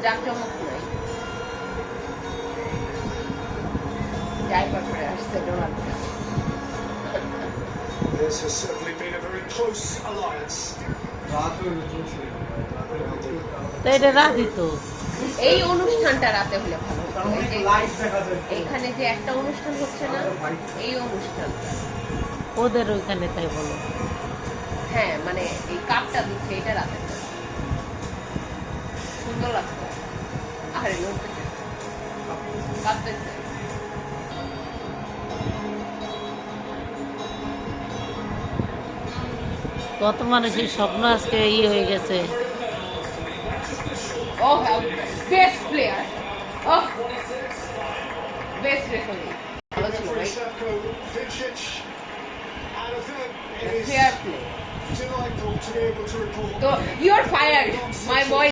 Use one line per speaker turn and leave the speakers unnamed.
জাকজমক নাই। ডাইপার পরে আসছে Donald.
This has certainly been a very close alliance.
তো এটা রাতই তো।
এই অনুষ্ঠানটা রাতে হলে ভালো হতো। এখানে যে একটা অনুষ্ঠান হচ্ছে না, এই অনুষ্ঠানটা
ওদের ওইখানে তাই বলো।
হ্যাঁ মানে এই কাপটা দিচ্ছে এটা রাতে সুন্দর লাগতো। আরে নড়তেছে, কাঁপতেছে।
কত মানুষের স্বপ্ন আজকে হয়ে গেছে।
Oh, best player. Oh, best referee. ভালো ছিল ভাই।
Sefcovic, and I think it is
Fair play.
delightful to be able to report.
So you are fired, my boy.